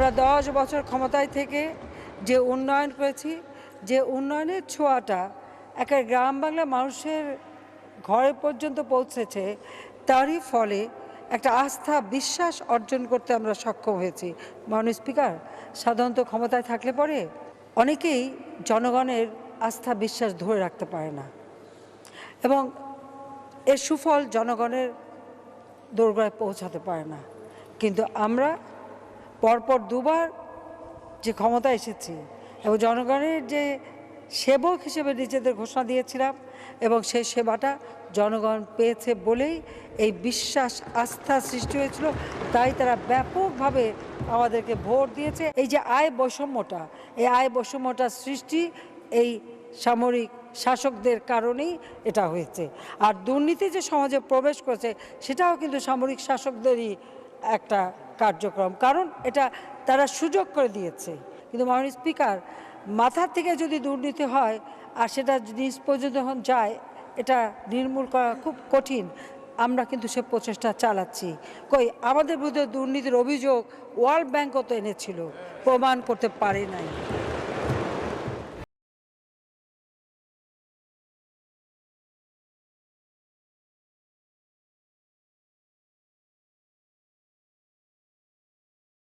আমরা 10 বছর ক্ষমতায় থেকে যে উন্নয়ন করেছি, যে উন্নয়নের ছোঁয়াটা একটা গ্রাম বাংলার মানুষের ঘরে পর্যন্ত পৌঁছেছে, তারই ফলে একটা আস্থা বিশ্বাস অর্জন করতে আমরা সক্ষম হয়েছি। মাননীয় স্পিকার, সাধারণত ক্ষমতায় থাকলে পরে অনেকেই জনগণের আস্থা বিশ্বাস ধরে রাখতে পারে না এবং এর সুফল জনগণের দোরগোড়ায় পৌঁছাতে পারে না। কিন্তু আমরা পরপর দুবার যে ক্ষমতা এসেছি এবং জনগণের যে সেবক হিসেবে নিজেদের ঘোষণা দিয়েছিলাম এবং সেই সেবাটা জনগণ পেয়েছে বলেই এই বিশ্বাস আস্থা সৃষ্টি হয়েছিল। তাই তারা ব্যাপকভাবে আমাদেরকে ভোট দিয়েছে। এই যে আয় বৈষম্যটা, এই আয় বৈষম্যটার সৃষ্টি এই সামরিক শাসকদের কারণেই এটা হয়েছে। আর দুর্নীতি যে সমাজে প্রবেশ করেছে সেটাও কিন্তু সামরিক শাসকদেরই একটা কার্যক্রম, কারণ এটা তারা সুযোগ করে দিয়েছে। কিন্তু মাননীয় স্পিকার, মাথার থেকে যদি দুর্নীতি হয় আর সেটা নিজ পর্যন্ত যখন যায়, এটা নির্মূল করা খুব কঠিন। আমরা কিন্তু সে প্রচেষ্টা চালাচ্ছি। কই আমাদের বিরুদ্ধে দুর্নীতির অভিযোগ ওয়ার্ল্ড ব্যাংকও তো এনেছিল, প্রমাণ করতে পারে নাই।